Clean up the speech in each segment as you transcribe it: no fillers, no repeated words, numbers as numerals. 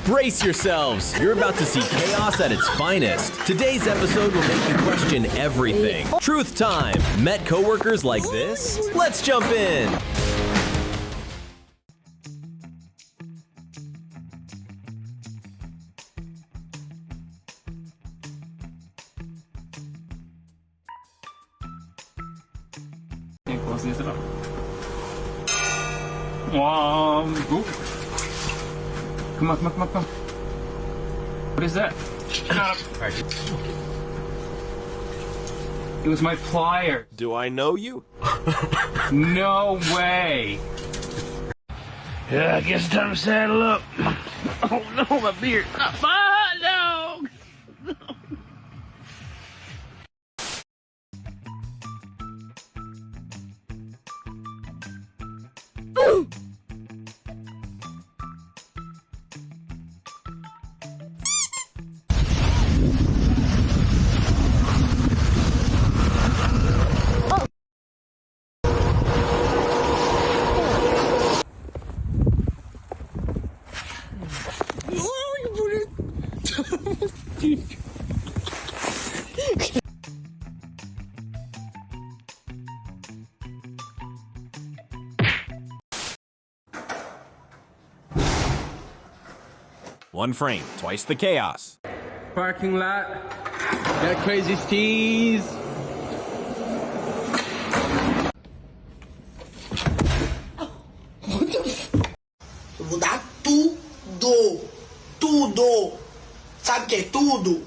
Brace yourselves! You're about to see chaos at its finest. Today's episode will make you question everything. Truth time! Met coworkers like this? Let's jump in! Ooh. Come on. What is that? It was my plier. Do I know you? No way. Yeah, I guess it's time to saddle up. Oh no, my beard. My hot dog. One frame, twice the chaos. Parking lot. Got crazy steez. Eu vou dar tudo. Tudo. Sabe o que é tudo?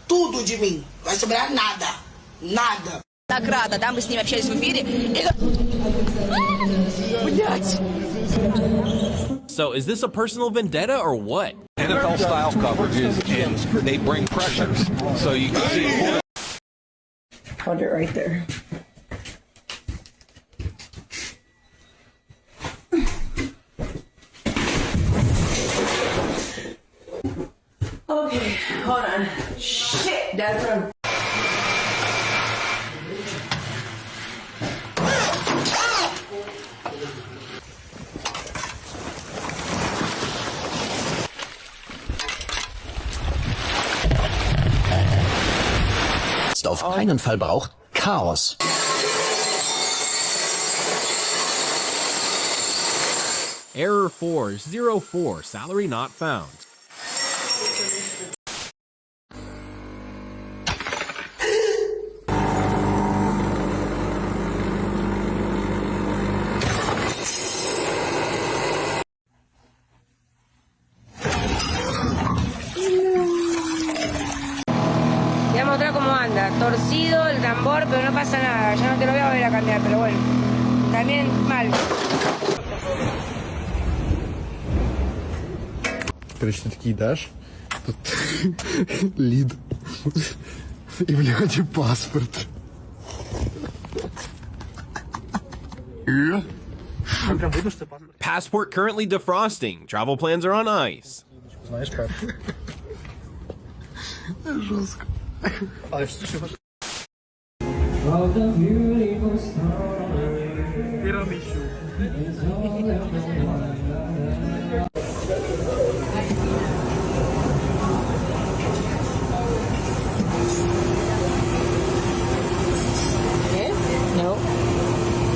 Tudo de mim. Não vai sobrar nada. Nada. Награда, да, мы с ними общались в эфире. Блять! So is this a personal vendetta or what? NFL style coverages, and they bring pressures. So you can see. Hold it right there. Okay, hold on. Shit, that's from. Auf keinen Fall braucht Chaos. Error 404, salary not found. Voy a mostrar cómo anda. Torcido el tambor, pero no pasa nada. Ya no te lo voy a volver a cambiar, pero bueno. También mal. Короче, ты такие дашь, тут лид и, блядь, паспорт. Passport currently defrosting. Travel plans are on ice. Знаешь как? Жестко. А что еще? No.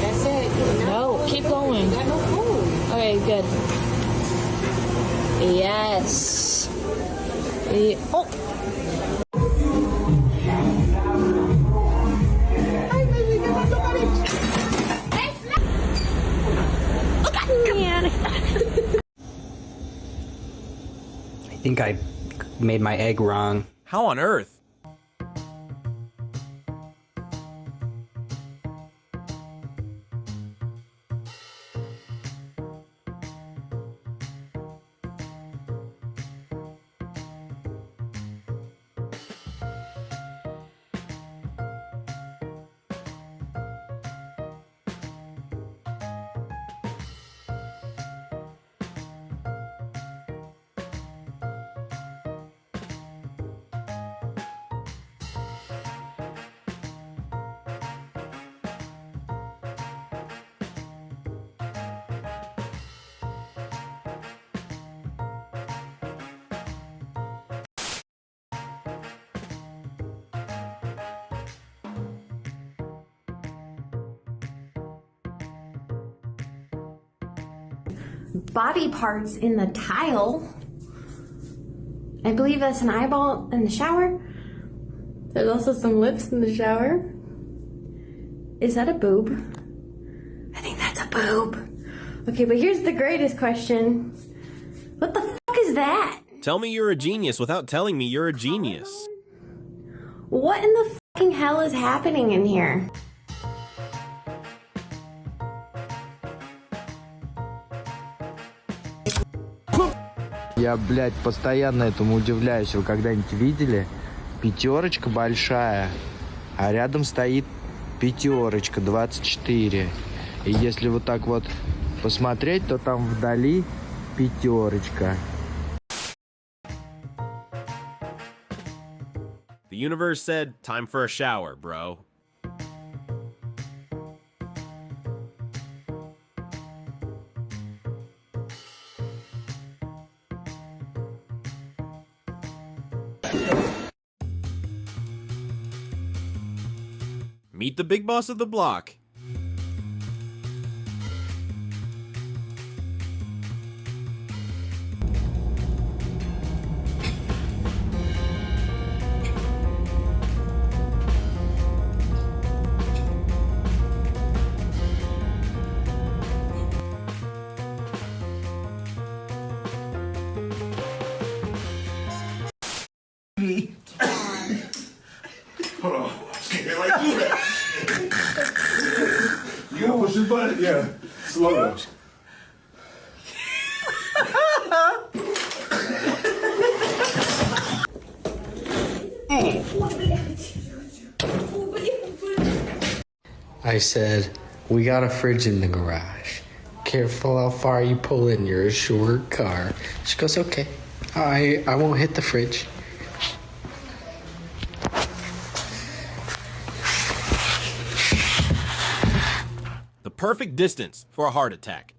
That's it. No, keep going. Got no food. Okay, good. Yes. Oh. I think I made my egg wrong. How on earth? body parts in the tile. I believe that's an eyeball in the shower. There's also some lips in the shower. Is that a boob? I think that's a boob. Okay, but here's the greatest question. What the fuck is that? Tell me you're a genius without telling me you're a genius. What in the fucking hell is happening in here? Я, блядь, постоянно этому удивляюсь. Вы когда-нибудь видели? Пятерочка большая, а рядом стоит пятерочка 24. И если вот так вот посмотреть, то там вдали пятерочка. The universe said, time for a shower, bro. Meet the big boss of the block. Hold on. Yeah, like do that. You gotta push this button? Yeah. Slow down. I said, we got a fridge in the garage. Careful how far you pull in your assured car. She goes, okay, I won't hit the fridge. The perfect distance for a heart attack.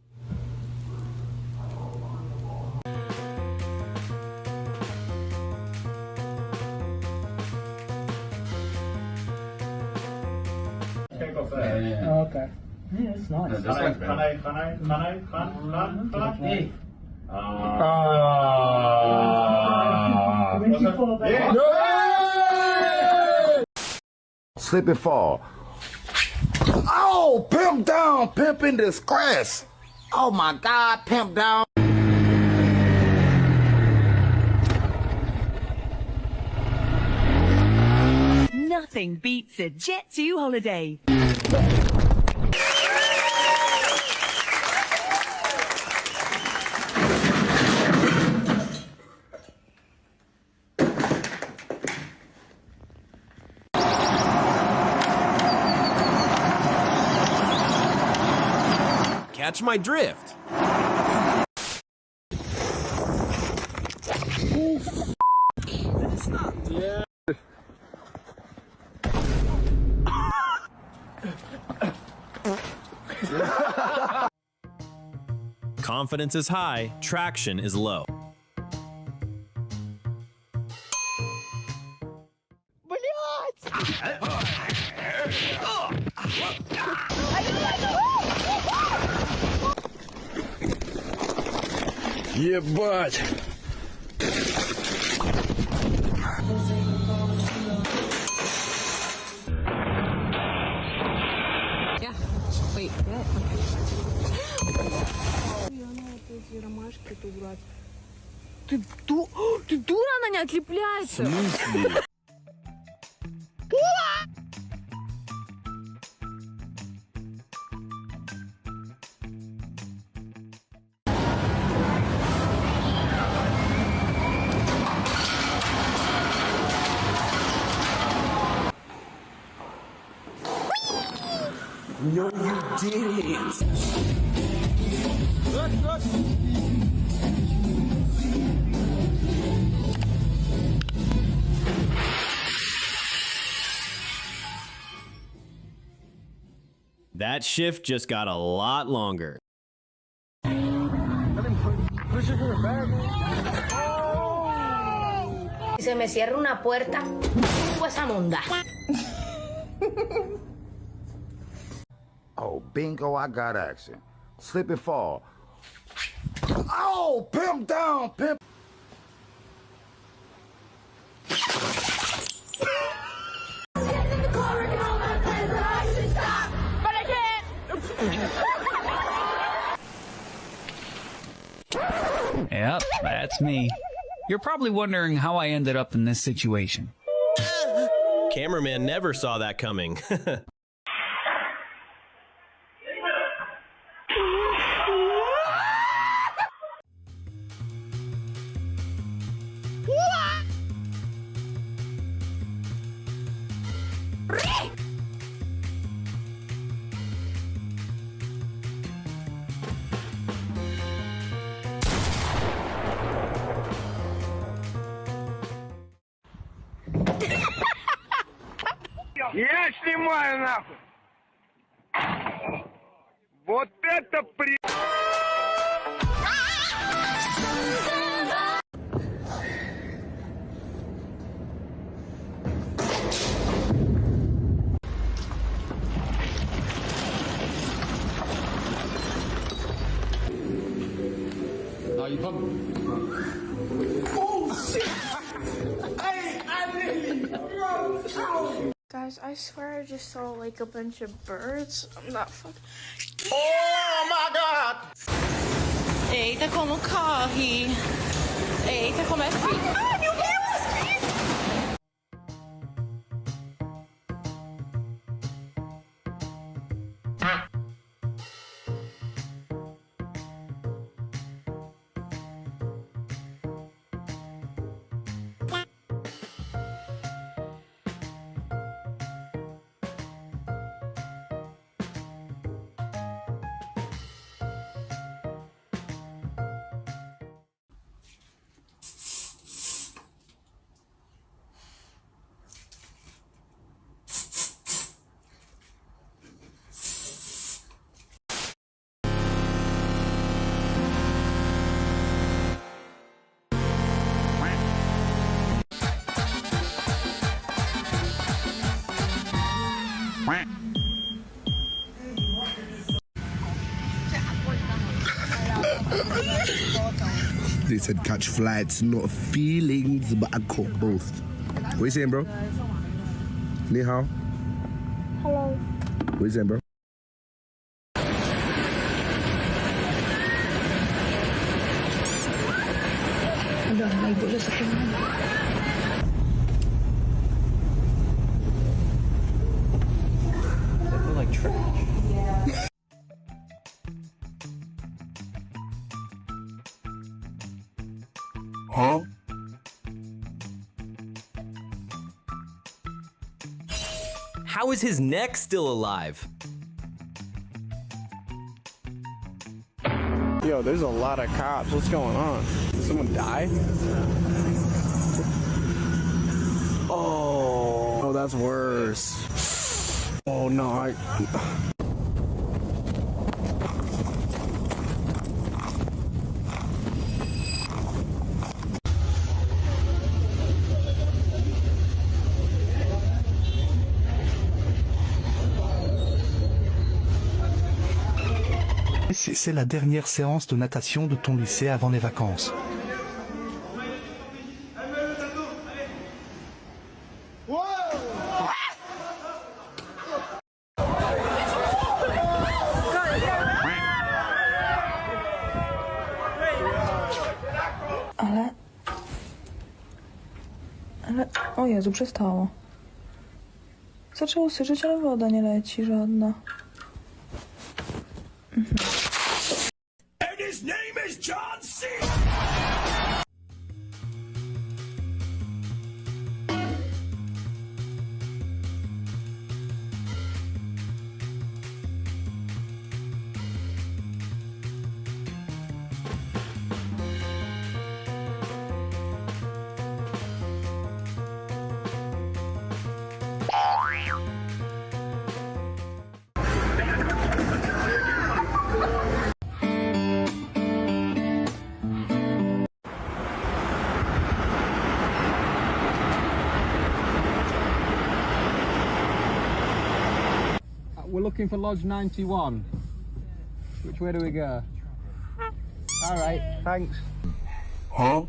Can't go fast. Oh, okay. Yeah, it's nice. Hey. Slip and fall. Oh, pimp down, pimp in disgrace. Oh my God, pimp down. Nothing beats a Jet 2 holiday. Catch my drift. Yeah. Confidence is high, traction is low. Ебать. Yeah. Wait, what? Ты дура, она не отлепляется. В смысле? No, you didn't. Look, look. That shift just got a lot longer. Si se me cierra una puerta, pues a monda. Oh, bingo, I got action. Slip and fall. Whoa, pimp down, pimp. Yep, that's me. You're probably wondering how I ended up in this situation. Cameraman never saw that coming. Я снимаю нахуй. Вот это при... No, you pump. Oh shit! Hey, I didn't. Guys, I swear I just saw like a bunch of birds. I'm not fucking. Oh my god! Eita, como corre! Eita, como é feio! Ai, meu Deus! They said catch flights, not feelings, but I caught both. What you saying, bro? Ni hao? Hello. What you saying, bro? They feel like trash. Huh? How is his neck still alive? Yo, there's a lot of cops. What's going on? Did someone die? Oh, that's worse. Oh no, C'est la dernière séance de natation de ton lycée avant les vacances. Ale... O Jezu, przestało. Zaczęło syczyć, ale woda nie leci żadna. And his name is John C. We're looking for Lodge 91. Which way do we go? All right, thanks. Huh?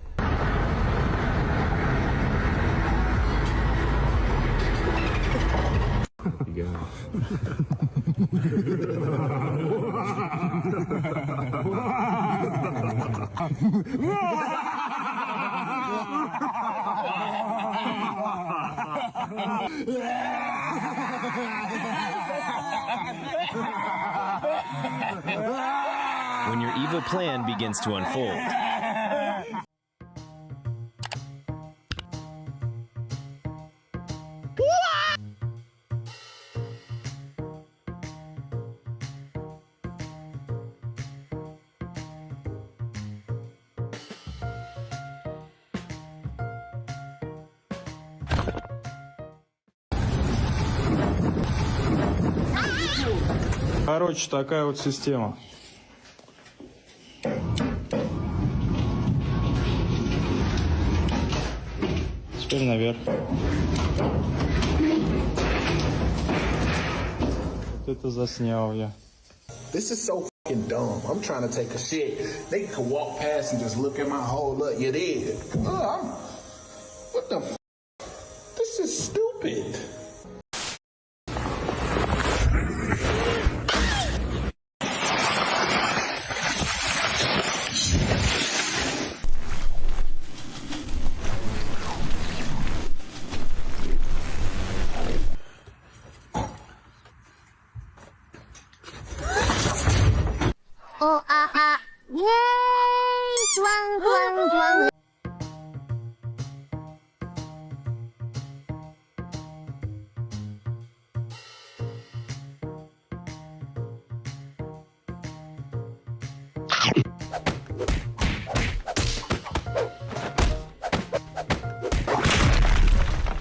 When your evil plan begins to unfold. Короче, такая вот система. Теперь наверх. Вот это заснял я. This is so fucking dumb. I'm trying to take a shit. They can walk past and just look at my hole. Look, you did. What the f? This is stupid. Oh, yay! Swang, swang, swang.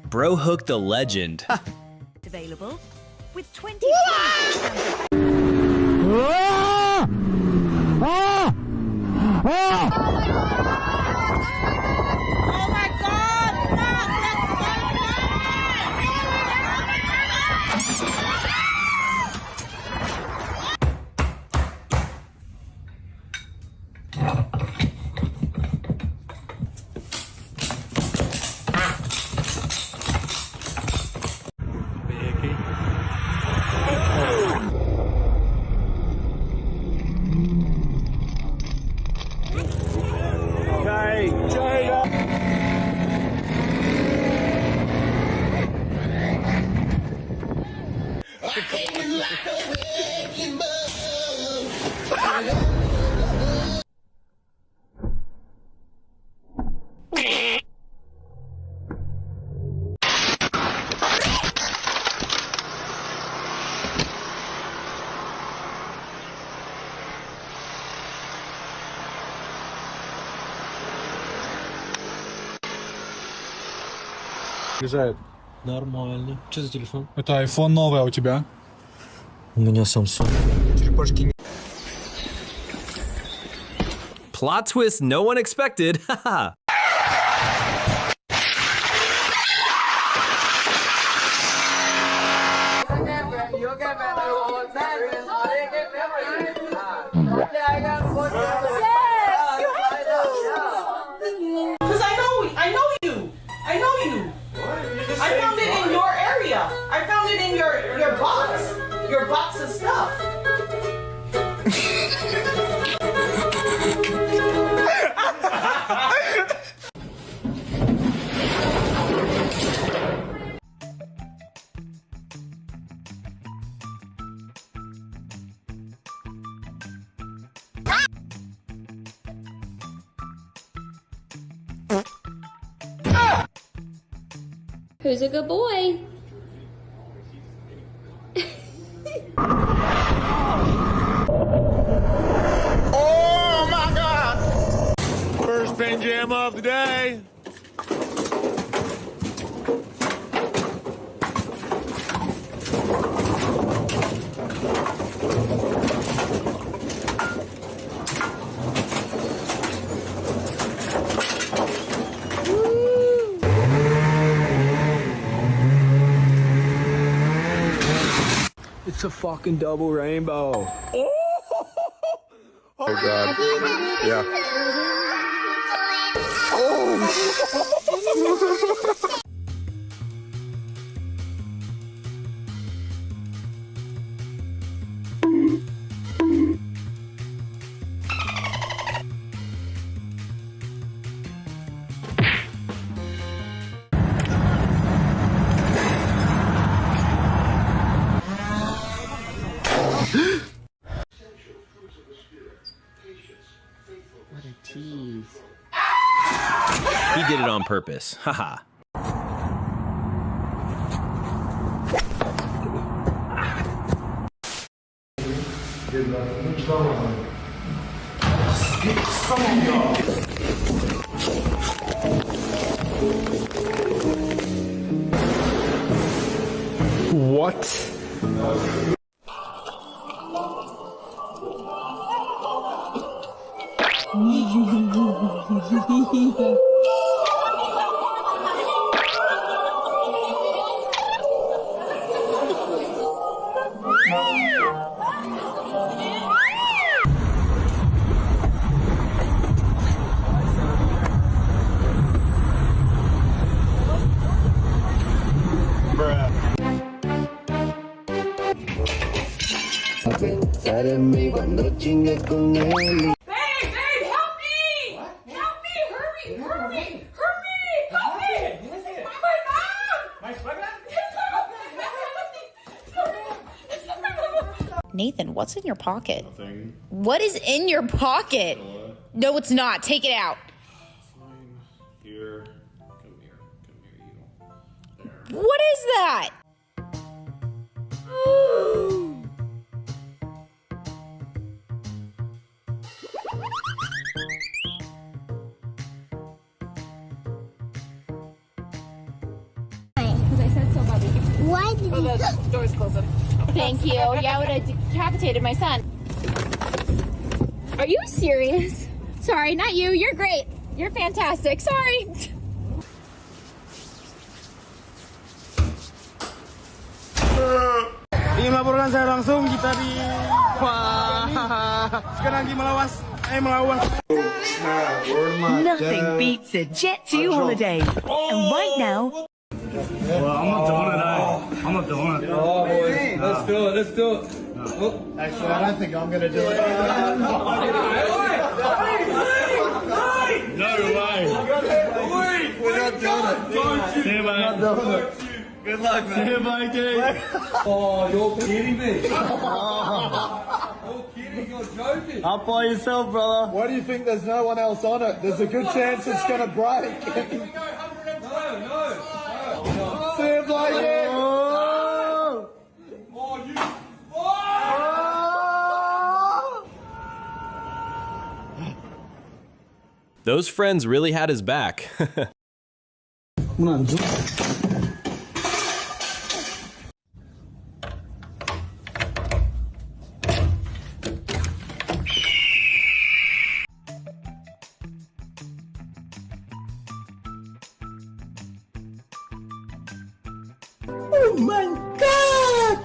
Bro Hook the Legend. Available with 20. Приезжает. Нормально. Что за телефон? Это iPhone новый, а у тебя? У меня Samsung. Черепашки. Plot twist no one expected. Haha. Because I know you. I found it in your area. I found it in your box. Your box of stuff. Who's a good boy? Oh my God! First pen jam of the day. It's a fucking double rainbow. Oh God. Yeah. Oh! What a tease. He did it on purpose. Haha. What? Nathan, what's in your pocket? Nothing. What is in your pocket? No, it's not. Take it out. Fine. Here. Come here. Come here, you. There. What is that? Because I said so, Bobby. Why did Oh, the door's closing. Thank you. Yeah, I would have decapitated my son. Are you serious? Sorry, not you. You're great. You're fantastic. Sorry. Ingin melaporkan saya langsung kita di sekarang lagi melawan. Nothing beats a Jet2 holiday. And right now... Well, I'm not doing it, I'm not doing it. Oh, boy. Let's do it, let's do it. Oh. Actually, I don't think I'm going to do it. No way. We're not doing it. See you, mate. Not doing it. Good luck, man. See you, matey. Oh, you're kidding me. You're kidding, you're joking. Up by yourself, brother. Why do you think there's no one else on it? There's a good chance it's going to break. No. See you, Blakey. Oh, you. Those friends really had his back. Oh my God!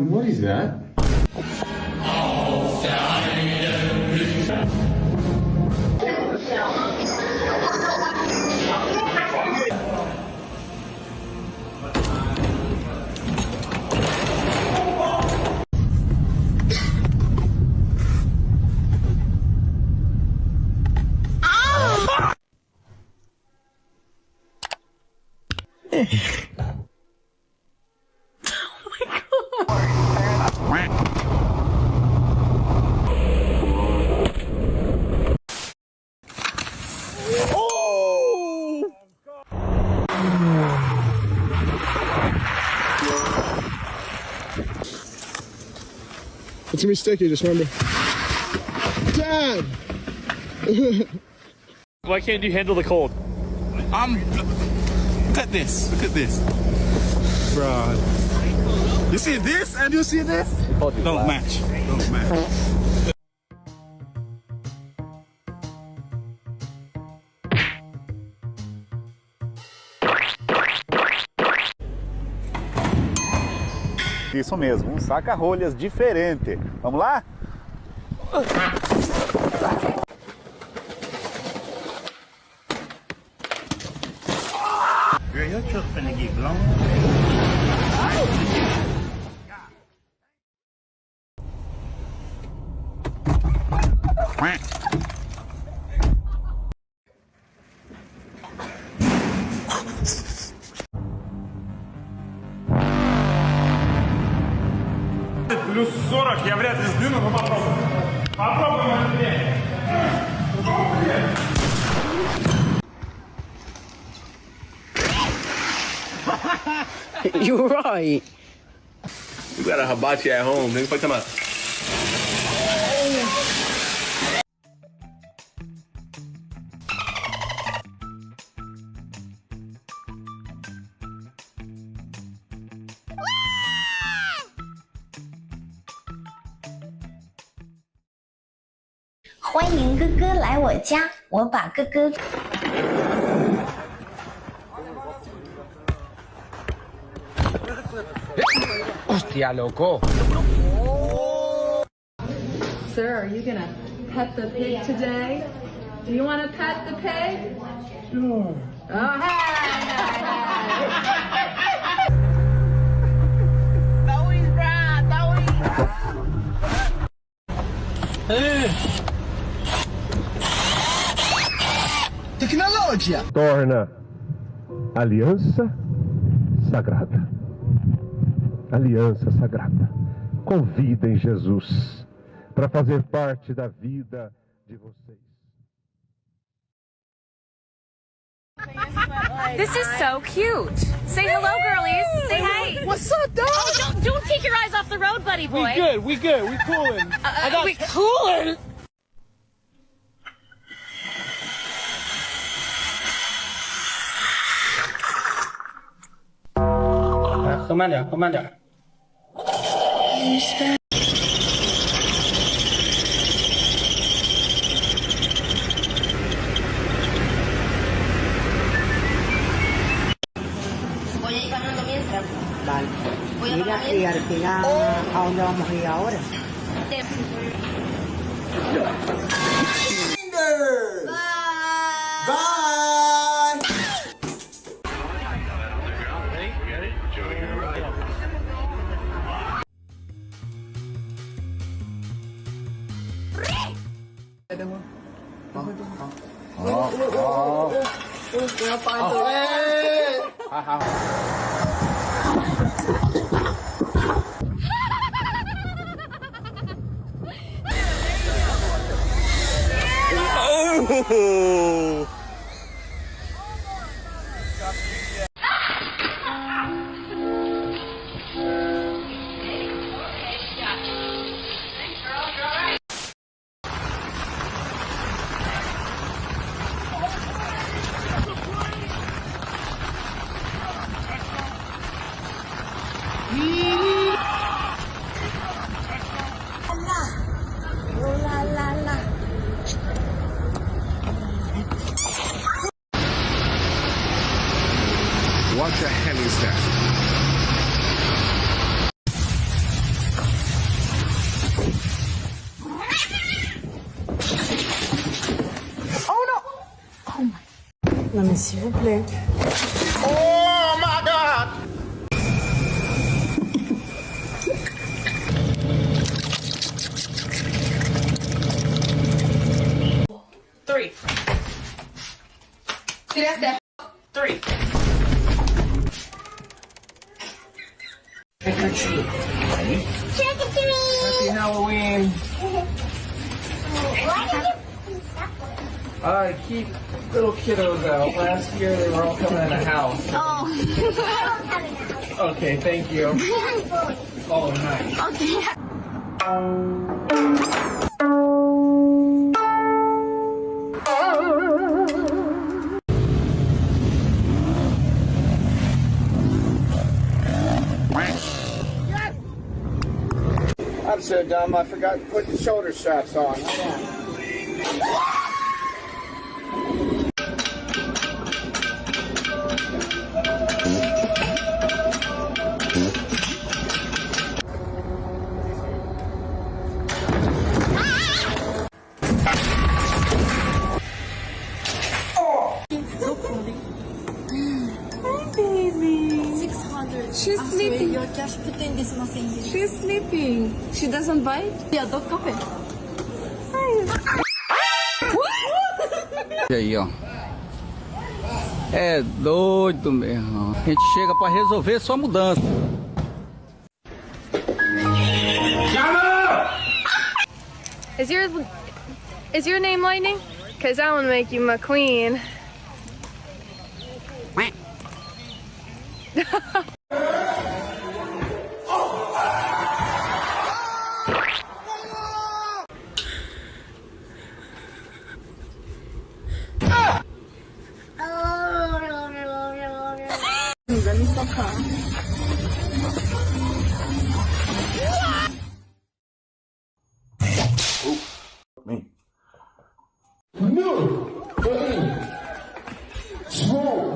What is that? It's gonna be sticky, just remember. Dad! Why can't you handle the cold? Look at this, Bro. You see this and you see this? Don't match. Isso mesmo, um saca-rolhas diferente. Vamos lá? Girl, your truck finna get blown. Плюс 40 я вряд ли сдвину, но попробуем. Попробуем, Андрей. You're right. You got a hibachi at home, nigga. Fuck, come out.欢迎哥哥来我家，我把哥哥。Hostia, loco. Sir, are you gonna pet the pig today? Do you want to pet the pig? Sure. Oh, Tecnologia. Torna aliança sagrada. Aliança sagrada. Convidem Jesus para fazer parte da vida de vocês. This is so cute. Say hello, girlies. Say hi. What's up, dog? Oh, don't take your eyes off the road, buddy boy. We good. We coolin'. We coolin'?喝慢点，喝慢点。Voy a ir caminando mientras. Vale. Voy a Mira, caminando y al final, ¿a dónde vamos a ir ahora? Bye. Oh! What the hell is that? Oh no! Oh my. Non mais s'il vous plaît. Oh my God! Three. See, that's that. Three. Trick or treat. Trick or treat. Happy Halloween. I keep little kiddos out. Last year they were all coming in the house. Oh. Okay, thank you. Oh, nice. Okay. I'm so dumb, I forgot to put the shoulder straps on. She's sleeping. She doesn't bite? Yeah, dog coffee. E aí, ó. É doido mesmo. A gente chega pra resolver só mudança. Is your name Lightning? Cause I want to make you my queen. Me. 1, 2,